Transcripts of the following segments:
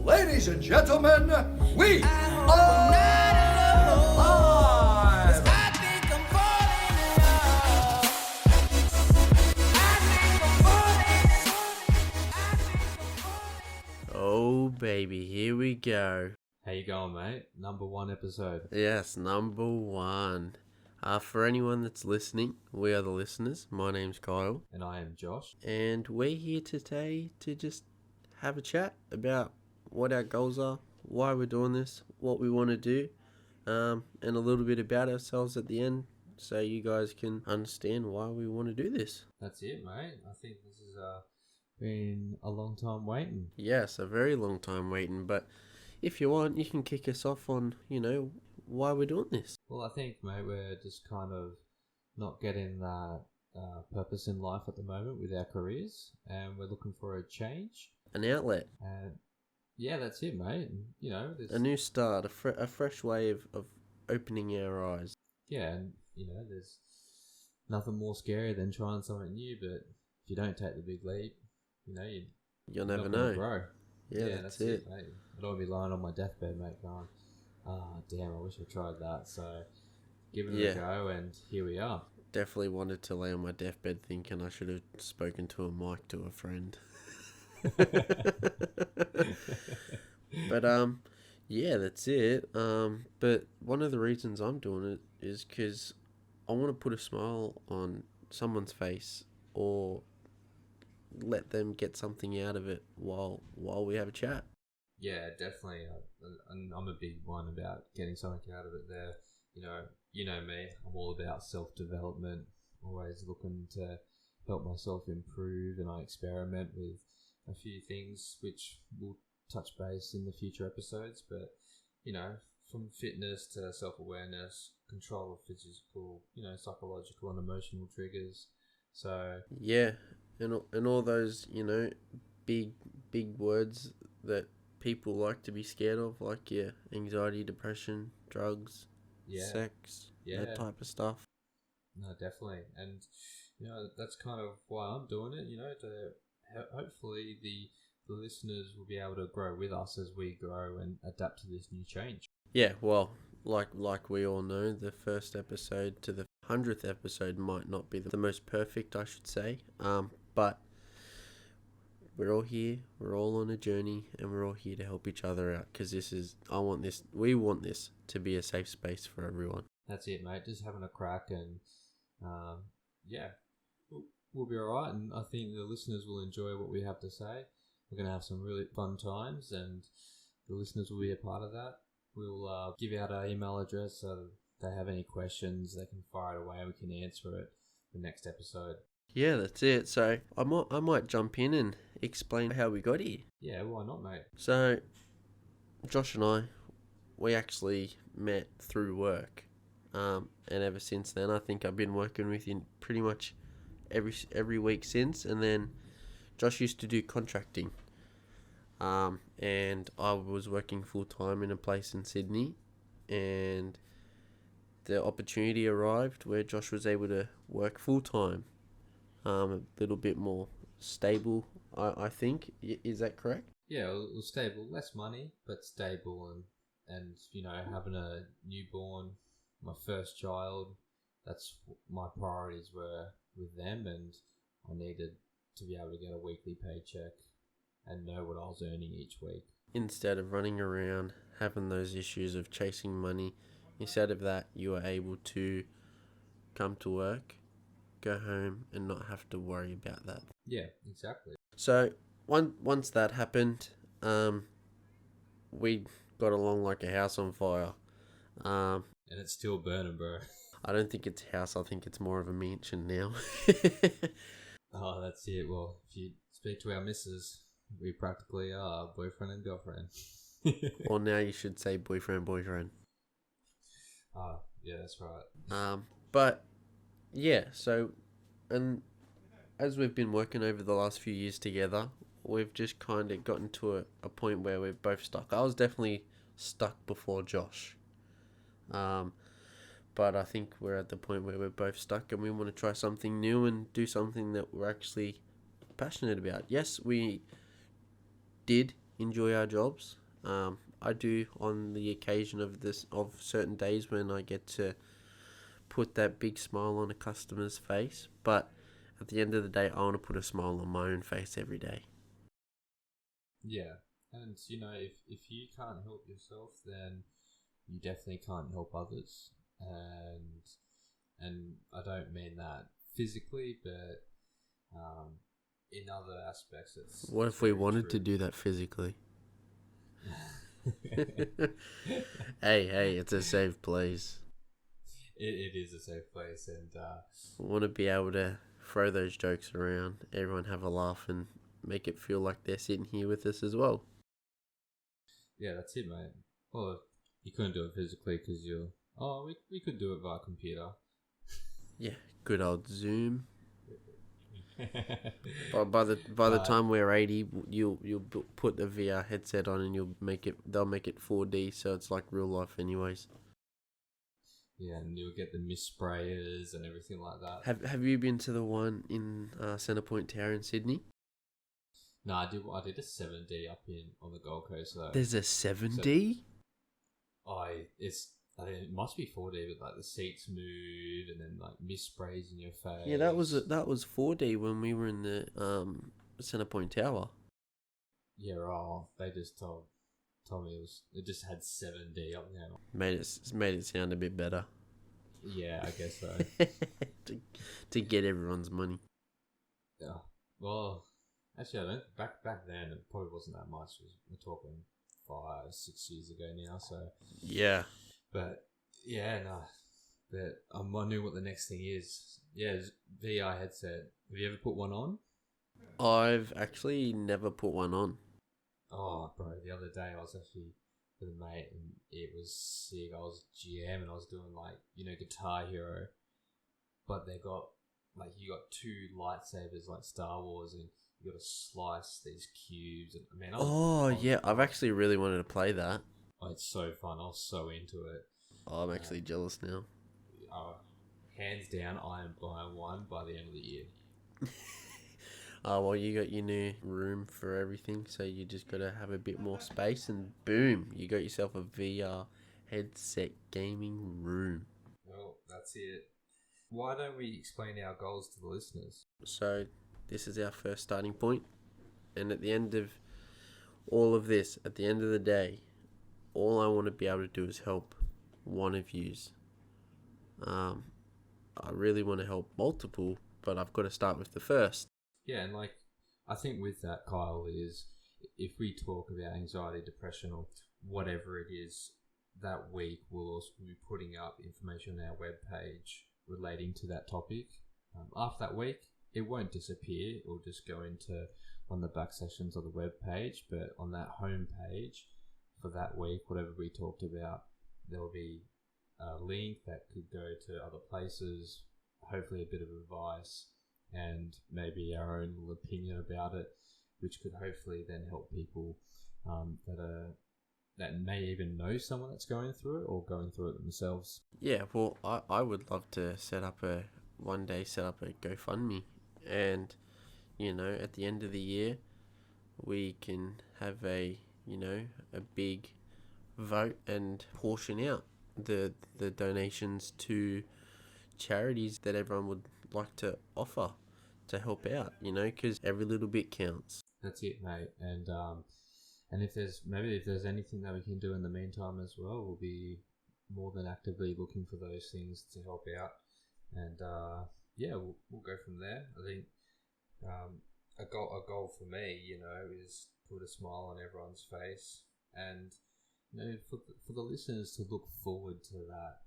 Ladies and gentlemen, we are live! Oh baby, here we go. How you going, mate? Number 1 episode. Yes, number 1. For anyone that's listening, we are the listeners. My name's Kyle. And I am Josh. And we're here today to just have a chat about what our goals are, why we're doing this, what we want to do, and a little bit about ourselves at the end so you guys can understand why we want to do this. That's it, mate. I think this has been a long time waiting. Yes, a very long time waiting, but if you want, you can kick us off on, why we're doing this. Well, I think, mate, we're just kind of not getting that purpose in life at the moment with our careers, and we're looking for a change. An outlet. And yeah, that's it, mate. And, there's A new start, a fresh way of opening our eyes. Yeah, and, there's nothing more scary than trying something new, but if you don't take the big leap, You'll never not know. gonna grow. Yeah, that's it. Mate. I don't want to be lying on my deathbed, mate, going, damn, I wish I tried that. So, giving it a go, and here we are. Definitely wanted to lay on my deathbed thinking I should have spoken to a mic to a friend. But, yeah, that's it. But one of the reasons I'm doing it is because I want to put a smile on someone's face or let them get something out of it while we have a chat. Yeah, definitely. And I'm a big one about getting something out of it there. You know me, I'm all about self-development, always looking to help myself improve, and I experiment with a few things which we'll touch base in the future episodes. But, from fitness to self-awareness, control of physical, psychological and emotional triggers. So Yeah, and all those, big words that people like to be scared of, like anxiety, depression, drugs, sex, that type of stuff. No, definitely. And, that's kind of why I'm doing it, to hopefully the listeners will be able to grow with us as we grow and adapt to this new change. Yeah, well, like we all know, the first episode to the 100th episode might not be the most perfect, I should say. But we're all here, we're all on a journey, and we're all here to help each other out, because we want this to be a safe space for everyone. That's it, mate. Just having a crack, and we'll be all right, and I think the listeners will enjoy what we have to say. We're going to have some really fun times, and the listeners will be a part of that. We'll give out our email address, so if they have any questions, they can fire it away and we can answer it the next episode. Yeah, that's it. So I might jump in and explain how we got here. Yeah, why not, mate? So Josh and I, we actually met through work, and ever since then, I think I've been working with you pretty much every week since. And then Josh used to do contracting, and I was working full time in a place in Sydney, and the opportunity arrived where Josh was able to work full time, a little bit more stable, I think. Is that correct? Yeah, it was stable, less money, but stable, and having a newborn, my first child, that's my priorities were with them, and I needed to be able to get a weekly paycheck and know what I was earning each week. Instead of running around having those issues of chasing money, instead of that, you were able to come to work, go home, and not have to worry about that. Yeah, exactly. So once that happened, we got along like a house on fire. And it's still burning, bro. I don't think it's a house. I think it's more of a mansion now. Oh, that's it. Well, if you speak to our missus, we practically are boyfriend and girlfriend. Or now you should say boyfriend. Yeah, that's right. But yeah, so, and as we've been working over the last few years together, we've just kind of gotten to a point where we're both stuck. I was definitely stuck before Josh. But I think we're at the point where we're both stuck and we want to try something new and do something that we're actually passionate about. Yes, we did enjoy our jobs. I do on the occasion of certain days when I get to put that big smile on a customer's face. But at the end of the day, I want to put a smile on my own face every day. Yeah, and if you can't help yourself, then you definitely can't help others. And I don't mean that physically, but in other aspects, What it's if we very wanted to true. do that physically? Hey, it's a safe place. It is a safe place, and I want to be able to throw those jokes around, everyone have a laugh, and make it feel like they're sitting here with us as well. yeah, that's it, mate. Well, you couldn't do it physically because you're. Oh, we could do it via computer. Yeah, good old Zoom. By the But time we're 80, you'll put the VR headset on and they'll make it 4D, so it's like real life anyways. yeah, and you'll get the mist sprayers and everything like that. Have you been to the one in Centrepoint Tower in Sydney? No, I did a 7D up on the Gold Coast though. There's a 7D? I think it must be 4D, but like the seats move and then like mist sprays in your face. Yeah, that was 4D when we were in the Centrepoint Tower. Yeah, oh, they just told me it just had 7D up there. Made it sound a bit better. Yeah, I guess so. to get everyone's money. Yeah. Well, actually, I don't. Back then, it probably wasn't that much. We're talking 5-6 years ago now. So Yeah. But yeah, no. But I knew what the next thing is. Yeah, it's VR headset. Have you ever put one on? I've actually never put one on. Oh, bro, the other day I was actually with a mate and it was sick. I was GM and I was doing like, Guitar Hero. But they got, like, you got two lightsabers like Star Wars and you got to slice these cubes. And man, Yeah, I've actually really wanted to play that. Oh, it's so fun. I was so into it. Oh, I'm actually jealous now. Hands down, I am buying one by the end of the year. Oh, well, you got your new room for everything, so you just got to have a bit more space, and boom, you got yourself a VR headset gaming room. Well, that's it. Why don't we explain our goals to the listeners? So, this is our first starting point, and at the end of all of this, at the end of the day, all I want to be able to do is help one of yous. I really want to help multiple, but I've got to start with the first. Yeah, and I think with that, Kyle, is if we talk about anxiety, depression, or whatever it is, that week we'll also be putting up information on our webpage relating to that topic. After that week, it won't disappear. It will just go into one of the back sessions of the webpage, but on that home page for that week, whatever we talked about, there will be a link that could go to other places, hopefully a bit of advice, and maybe our own little opinion about it, which could hopefully then help people that may even know someone that's going through it or going through it themselves. Yeah, well, I would love to one day set up a GoFundMe, and at the end of the year we can have a big vote and portion out the donations to charities that everyone would like to offer to help out, because every little bit counts. That's it, mate. And if there's anything that we can do in the meantime as well, we'll be more than actively looking for those things to help out. And yeah, we'll go from there. I think a goal for me, is put a smile on everyone's face, and for the listeners to look forward to that,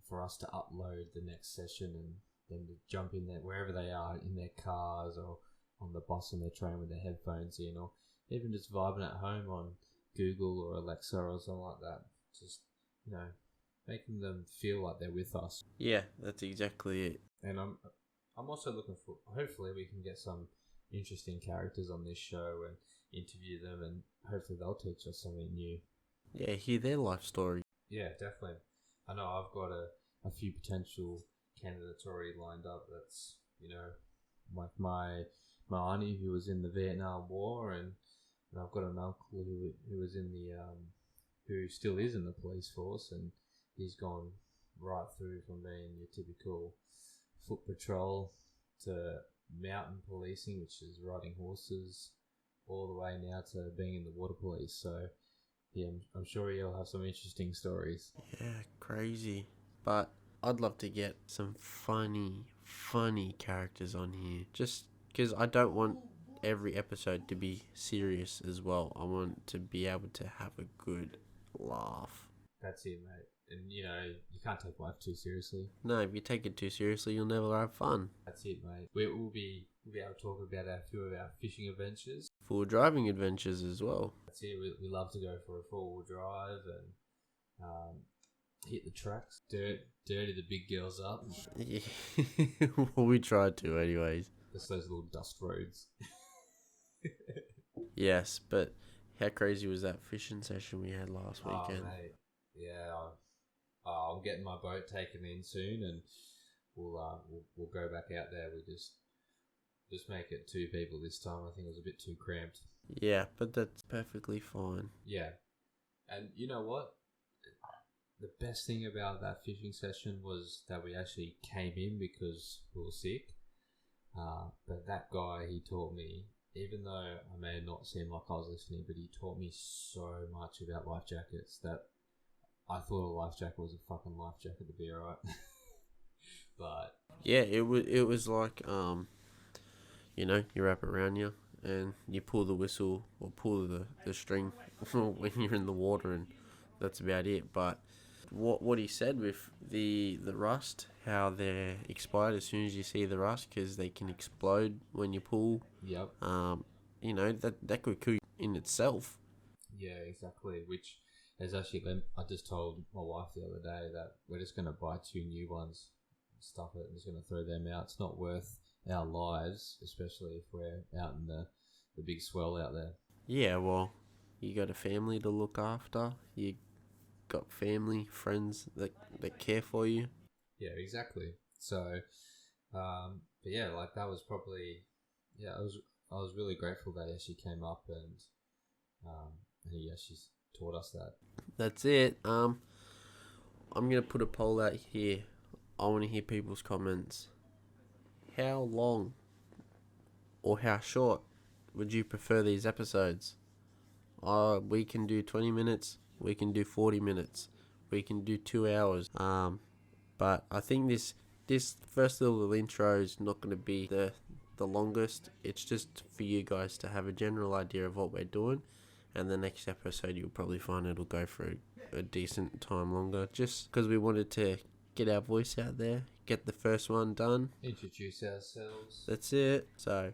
for us to upload the next session and then to jump in there wherever they are, in their cars or on the bus and the train with their headphones in, or even just vibing at home on Google or Alexa or something like that. Just, making them feel like they're with us. Yeah, that's exactly it. And I'm also looking for, hopefully we can get some interesting characters on this show and interview them, and hopefully they'll teach us something new. Yeah, hear their life story. Yeah, definitely. I know I've got a few potential candidates already lined up. That's, like my auntie who was in the Vietnam War, and And I've got an uncle who was in the who still is in the police force, and he's gone right through from being your typical foot patrol to mountain policing, which is riding horses, all the way now to being in the water police. So yeah, I'm sure he'll have some interesting stories. Yeah, crazy. But I'd love to get some funny characters on here. Just because I don't want every episode to be serious as well. I want to be able to have a good laugh. That's it, mate. And you can't take life too seriously. No, if you take it too seriously, you'll never have fun. That's it, mate. We'll be able to talk about a few of our fishing adventures. Full driving adventures as well. That's it. We love to go for a 4-wheel drive and hit the tracks, dirty the big girls up. Yeah. Well, we tried to anyways. Just those little dust roads. Yes, but how crazy was that fishing session we had last weekend? Oh, mate. Yeah. I'm getting my boat taken in soon, and we'll go back out there. We just make it 2 people this time. I think it was a bit too cramped. Yeah, but that's perfectly fine. Yeah. And you know what? The best thing about that fishing session was that we actually came in because we were sick. But that guy, he taught me, even though I may not seem like I was listening, but he taught me so much about life jackets that I thought a life jacket was a fucking life jacket to be alright. But yeah, it was like you wrap it around you and you pull the whistle or pull the string when you're in the water, and that's about it. But what he said with the rust, how they're expired as soon as you see the rust, because they can explode when you pull. yep. That could kill you in itself. Yeah, exactly. Which is actually, I just told my wife the other day that we're just going to buy 2 new ones, stuff it, and just going to throw them out. It's not worth our lives, especially if we're out in the big swell out there. Yeah, well, you got a family to look after. You got family, friends that care for you. Yeah, exactly. So, but yeah, like that was probably, I was really grateful that he actually came up and he actually taught us that. That's it. I'm gonna put a poll out here. I want to hear people's comments. How long or how short would you prefer these episodes? We can do 20 minutes. We can do 40 minutes. We can do 2 hours. But I think this first little intro is not going to be the longest. It's just for you guys to have a general idea of what we're doing. And the next episode, you'll probably find it'll go for a decent time longer. Just because we wanted to get our voice out there, get the first one done. Introduce ourselves. That's it. So,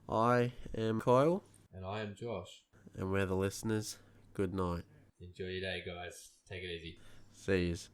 I am Kyle. And I am Josh. And we're the listeners. Good night. Enjoy your day, guys. Take it easy. See yous.